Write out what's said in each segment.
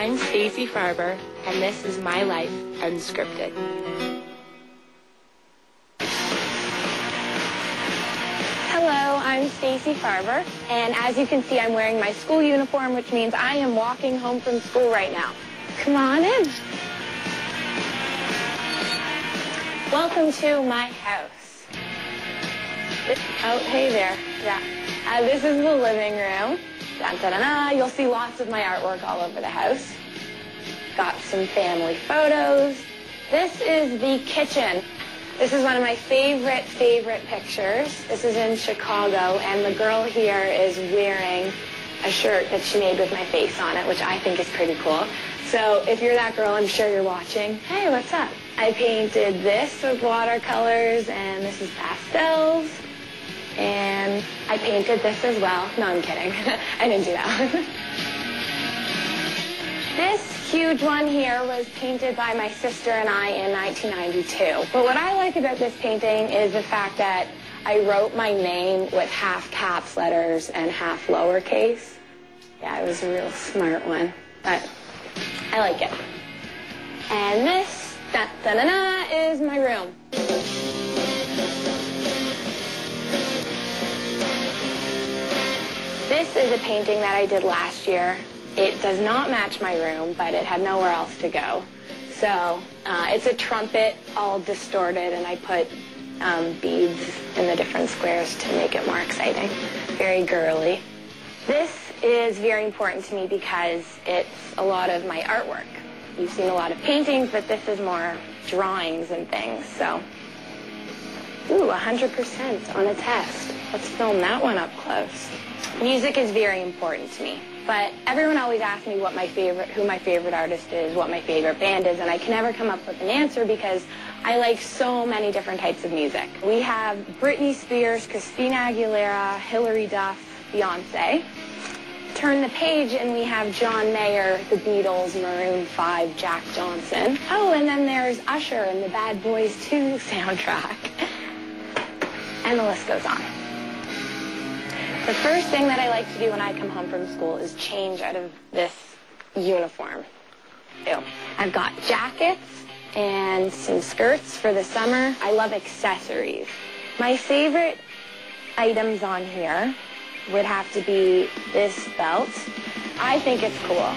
I'm Stacey Farber, and this is my life unscripted. Hello, I'm Stacey Farber, and as you can see, I'm wearing my school uniform, which means I am walking home from school right now. Come on in. Welcome to my house. Oh, hey there. Yeah. This is the living room. Dun, dun, dun, dun. You'll see lots of my artwork all over the house. Got some family photos. This is the kitchen. This is one of my favorite pictures. This is in Chicago, and the girl here is wearing a shirt that she made with my face on it, which I think is pretty cool. So if you're that girl, I'm sure you're watching. Hey, what's up? I painted this with watercolors, and this is pastels. And I painted this as well. No, I'm kidding. I didn't do that one. This huge one here was painted by my sister and I in 1992. But what I like about this painting is the fact that I wrote my name with half caps letters and half lowercase. Yeah, it was a real smart one, but I like it. And this, da-da-da-da, is my room. This is a painting that I did last year. It does not match my room, but it had nowhere else to go. So it's a trumpet all distorted, and I put beads in the different squares to make it more exciting. Very girly. This is very important to me because it's a lot of my artwork. You've seen a lot of paintings, but this is more drawings and things. So, ooh, 100% on a test. Let's film that one up close. Music is very important to me, but everyone always asks me who my favorite artist is, what my favorite band is, and I can never come up with an answer because I like so many different types of music. We have Britney Spears, Christina Aguilera, Hilary Duff, Beyonce. Turn the page and we have John Mayer, The Beatles, Maroon 5, Jack Johnson. Oh, and then there's Usher and the Bad Boys 2 soundtrack. And the list goes on. The first thing that I like to do when I come home from school is change out of this uniform. Ew. I've got jackets and some skirts for the summer. I love accessories. My favorite items on here would have to be this belt. I think it's cool.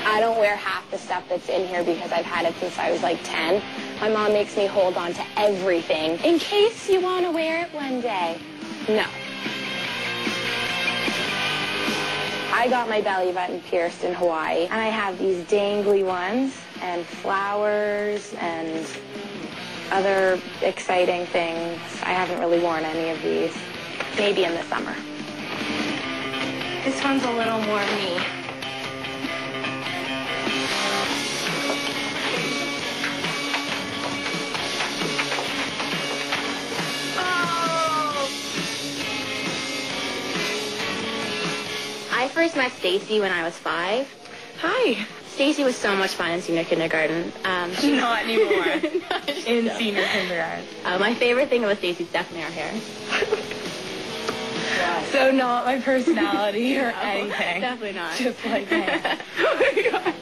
I don't wear half the stuff that's in here because I've had it since I was like 10. My mom makes me hold on to everything in case you want to wear it one day. No. I got my belly button pierced in Hawaii, and I have these dangly ones and flowers and other exciting things. I haven't really worn any of these. Maybe in the summer. This one's a little more me. I first met Stacey when I was 5. Hi. Stacey was so much fun in senior kindergarten. Not anymore. In senior kindergarten. My favorite thing about Stacey's definitely our hair. So not my personality or anything. Definitely not. Just like that. Oh my God.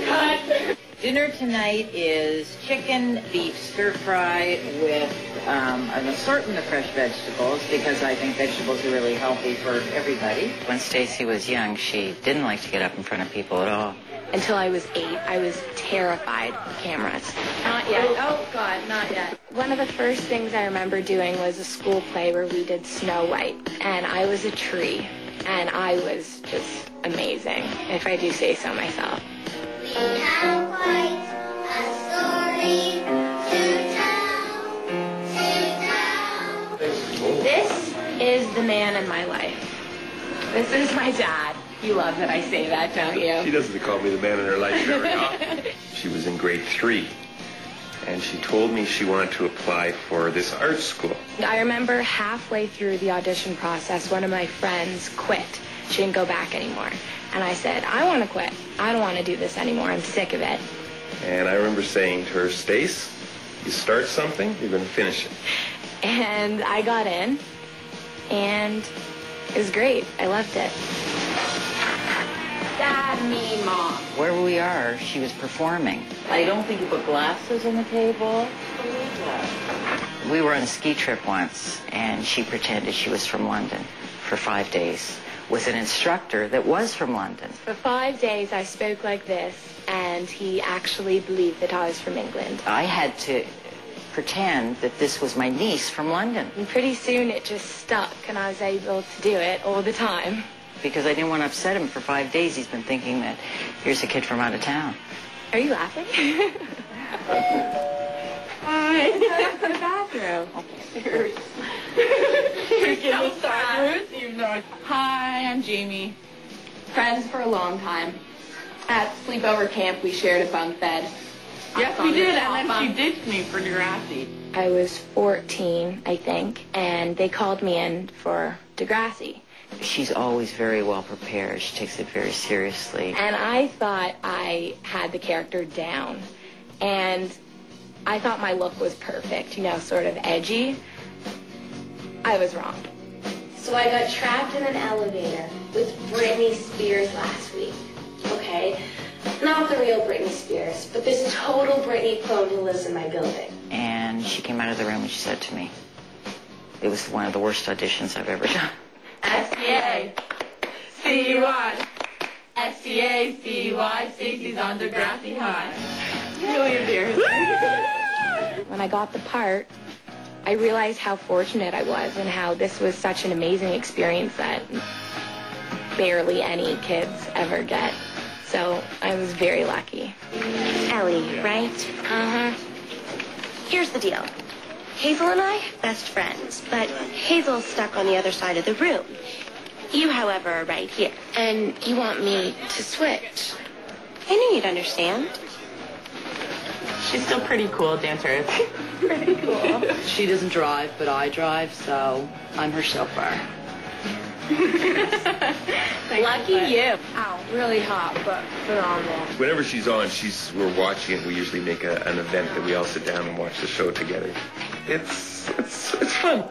Cut. Dinner tonight is chicken beef stir fry with an assortment of fresh vegetables because I think vegetables are really healthy for everybody. When Stacey was young, she didn't like to get up in front of people at all. Until I was 8, I was terrified of cameras. Not yet. Oh, God, not yet. One of the first things I remember doing was a school play where we did Snow White, and I was a tree, and I was just amazing, if I do say so myself. We have quite a story to tell. This is the man in my life. This is my dad. You love that I say that, don't you? She doesn't call me the man in her life every often. She was in grade 3, and she told me she wanted to apply for this art school. I remember halfway through the audition process, one of my friends quit. She didn't go back anymore. And I said, I want to quit. I don't want to do this anymore. I'm sick of it. And I remember saying to her, Stace, you start something, you're going to finish it. And I got in, and it was great. I loved it. Bad, mean mom. Wherever we are, she was performing. I don't think you put glasses on the table. We were on a ski trip once, and she pretended she was from London for 5 days with an instructor that was from London. For 5 days, I spoke like this, and he actually believed that I was from England. I had to pretend that this was my niece from London And pretty soon, it just stuck, and I was able to do it all the time. because I didn't want to upset him for 5 days. He's been thinking that here's a kid from out of town. Are you laughing? Hi. To the bathroom. Hi, I'm Jamie. Friends for a long time. At sleepover camp, we shared a bunk bed. Yes, we did, and then she ditched me for Degrassi. I was 14, I think, and they called me in for Degrassi. She's always very well prepared. She takes it very seriously. And I thought I had the character down. And I thought my look was perfect, you know, sort of edgy. I was wrong. So I got trapped in an elevator with Britney Spears last week. Okay? Not the real Britney Spears, but this total Britney clone who lives in my building. And she came out of the room and she said to me, it was one of the worst auditions I've ever done. STA, C1, STA, C1, Stacey's on Degrassi High. Really embarrassing. When I got the part, I realized how fortunate I was and how this was such an amazing experience that barely any kids ever get. So I was very lucky. Ellie, right? Uh-huh. Here's the deal. Hazel and I, best friends, but Hazel's stuck on the other side of the room. You, however, are right here. And you want me to switch. I knew you'd understand. She's still pretty cool, dancer. Pretty cool. She doesn't drive, but I drive, so I'm her chauffeur. Lucky you. Ow, really hot, but phenomenal. Whenever she's on, we're watching it. We usually make an event that we all sit down and watch the show together. It's fun.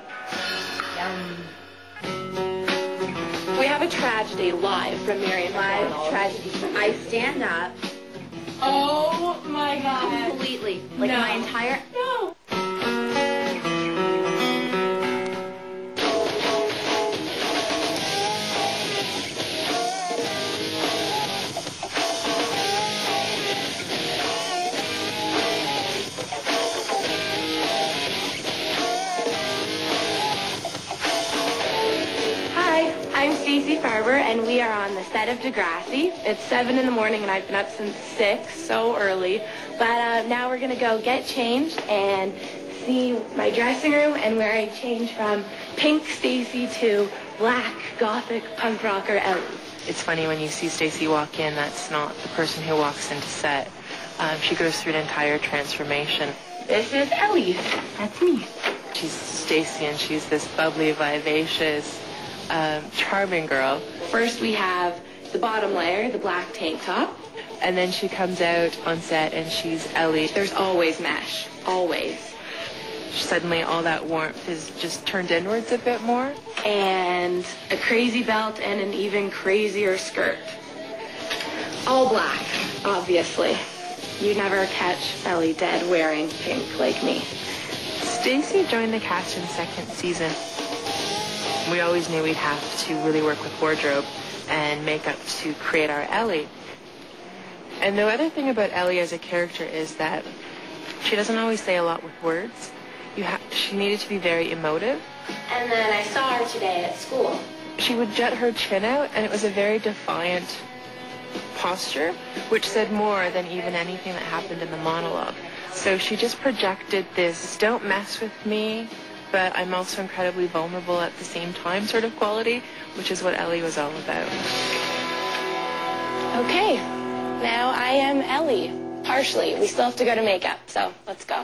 We have a tragedy live from Miriam. Live tragedy. I stand up Oh my god. completely. Like No. my entire... No. Hi, I'm Stacey Farber, and we are on the set of Degrassi. It's 7 in the morning, and I've been up since 6, so early. But now we're going to go get changed and see my dressing room and where I change from pink Stacey to black gothic punk rocker Ellie. It's funny when you see Stacey walk in, that's not the person who walks into set. She goes through an entire transformation. This is Ellie. That's me. She's Stacey, and she's this bubbly, vivacious, charming girl. First, we have the bottom layer, the black tank top. And then she comes out on set, and she's Ellie. There's always mesh. Always. Suddenly, all that warmth is just turned inwards a bit more. And a crazy belt and an even crazier skirt. All black, obviously. You never catch Ellie dead wearing pink like me. Stacey joined the cast in second season. We always knew we'd have to really work with wardrobe and makeup to create our Ellie. And the other thing about Ellie as a character is that she doesn't always say a lot with words. She needed to be very emotive. And then I saw her today at school. She would jut her chin out, and it was a very defiant posture, which said more than even anything that happened in the monologue. So she just projected this, don't mess with me, but I'm also incredibly vulnerable at the same time sort of quality, which is what Ellie was all about. Okay, now I am Ellie. Partially. We still have to go to makeup, so let's go.